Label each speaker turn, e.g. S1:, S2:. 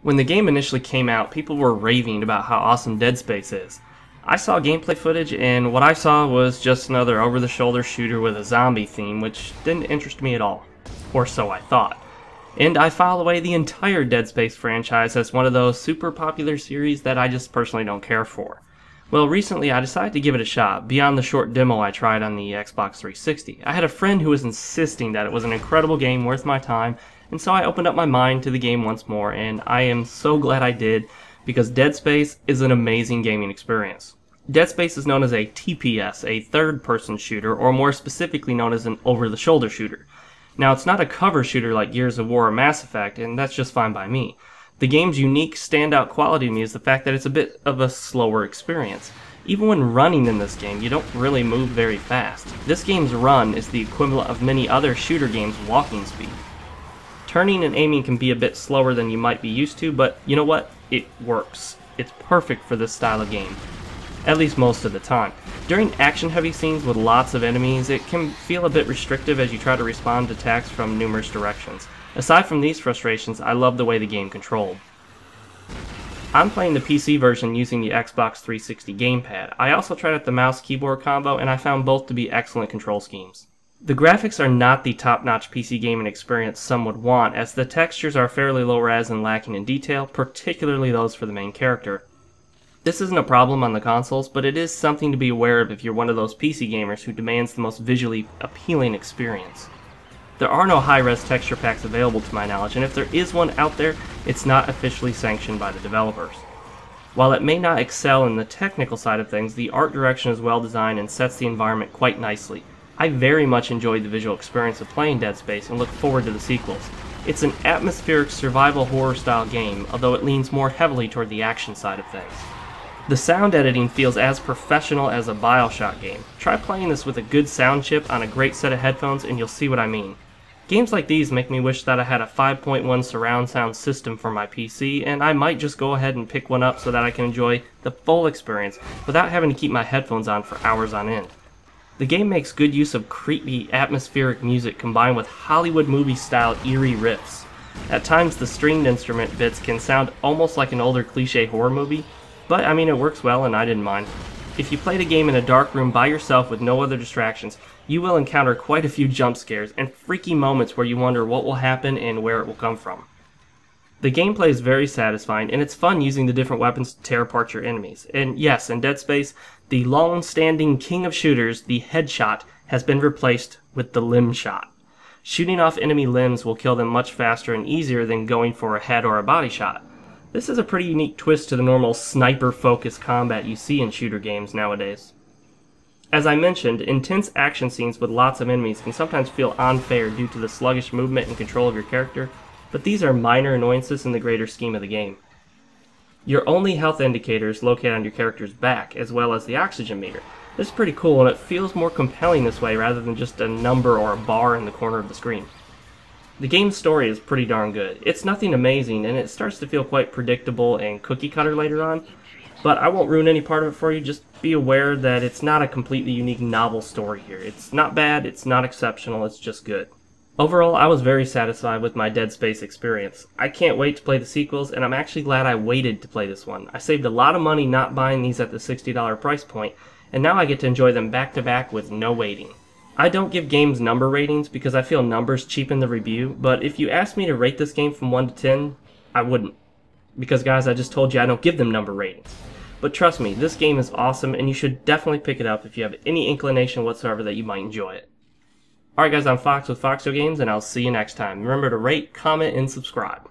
S1: When the game initially came out, people were raving about how awesome Dead Space is. I saw gameplay footage, and what I saw was just another over-the-shoulder shooter with a zombie theme, which didn't interest me at all. Or so I thought. And I filed away the entire Dead Space franchise as one of those super popular series that I just personally don't care for. Well, recently I decided to give it a shot, beyond the short demo I tried on the Xbox 360. I had a friend who was insisting that it was an incredible game worth my time, and so I opened up my mind to the game once more, and I am so glad I did, because Dead Space is an amazing gaming experience. Dead Space is known as a TPS, a third-person shooter, or more specifically known as an over-the-shoulder shooter. Now, it's not a cover shooter like Gears of War or Mass Effect, and that's just fine by me. The game's unique standout quality to me is the fact that it's a bit of a slower experience. Even when running in this game, you don't really move very fast. This game's run is the equivalent of many other shooter games' walking speed. Turning and aiming can be a bit slower than you might be used to, but you know what? It works. It's perfect for this style of game. At least most of the time. During action-heavy scenes with lots of enemies, it can feel a bit restrictive as you try to respond to attacks from numerous directions. Aside from these frustrations, I love the way the game controlled. I'm playing the PC version using the Xbox 360 gamepad. I also tried out the mouse-keyboard combo, and I found both to be excellent control schemes. The graphics are not the top-notch PC gaming experience some would want, as the textures are fairly low-res and lacking in detail, particularly those for the main character. This isn't a problem on the consoles, but it is something to be aware of if you're one of those PC gamers who demands the most visually appealing experience. There are no high-res texture packs available to my knowledge, and if there is one out there, it's not officially sanctioned by the developers. While it may not excel in the technical side of things, the art direction is well designed and sets the environment quite nicely. I very much enjoyed the visual experience of playing Dead Space and look forward to the sequels. It's an atmospheric survival horror style game, although it leans more heavily toward the action side of things. The sound editing feels as professional as a BioShock game. Try playing this with a good sound chip on a great set of headphones and you'll see what I mean. Games like these make me wish that I had a 5.1 surround sound system for my PC, and I might just go ahead and pick one up so that I can enjoy the full experience without having to keep my headphones on for hours on end. The game makes good use of creepy, atmospheric music combined with Hollywood movie-style eerie riffs. At times the stringed instrument bits can sound almost like an older cliché horror movie, but I mean it works well and I didn't mind. If you play the game in a dark room by yourself with no other distractions, you will encounter quite a few jump scares and freaky moments where you wonder what will happen and where it will come from. The gameplay is very satisfying, and it's fun using the different weapons to tear apart your enemies. And yes, in Dead Space, the long-standing king of shooters, the headshot, has been replaced with the limb shot. Shooting off enemy limbs will kill them much faster and easier than going for a head or a body shot. This is a pretty unique twist to the normal sniper-focused combat you see in shooter games nowadays. As I mentioned, intense action scenes with lots of enemies can sometimes feel unfair due to the sluggish movement and control of your character, but these are minor annoyances in the greater scheme of the game. Your only health indicator is located on your character's back, as well as the oxygen meter. This is pretty cool, and it feels more compelling this way rather than just a number or a bar in the corner of the screen. The game's story is pretty darn good. It's nothing amazing, and it starts to feel quite predictable and cookie-cutter later on, but I won't ruin any part of it for you. Just be aware that it's not a completely unique novel story here. It's not bad, it's not exceptional, it's just good. Overall, I was very satisfied with my Dead Space experience. I can't wait to play the sequels, and I'm actually glad I waited to play this one. I saved a lot of money not buying these at the $60 price point, and now I get to enjoy them back-to-back with no waiting. I don't give games number ratings because I feel numbers cheapen the review, but if you asked me to rate this game from 1 to 10, I wouldn't. Because guys, I just told you I don't give them number ratings. But trust me, this game is awesome, and you should definitely pick it up if you have any inclination whatsoever that you might enjoy it. Alright guys, I'm Fox with FoxeoGames, and I'll see you next time. Remember to rate, comment, and subscribe.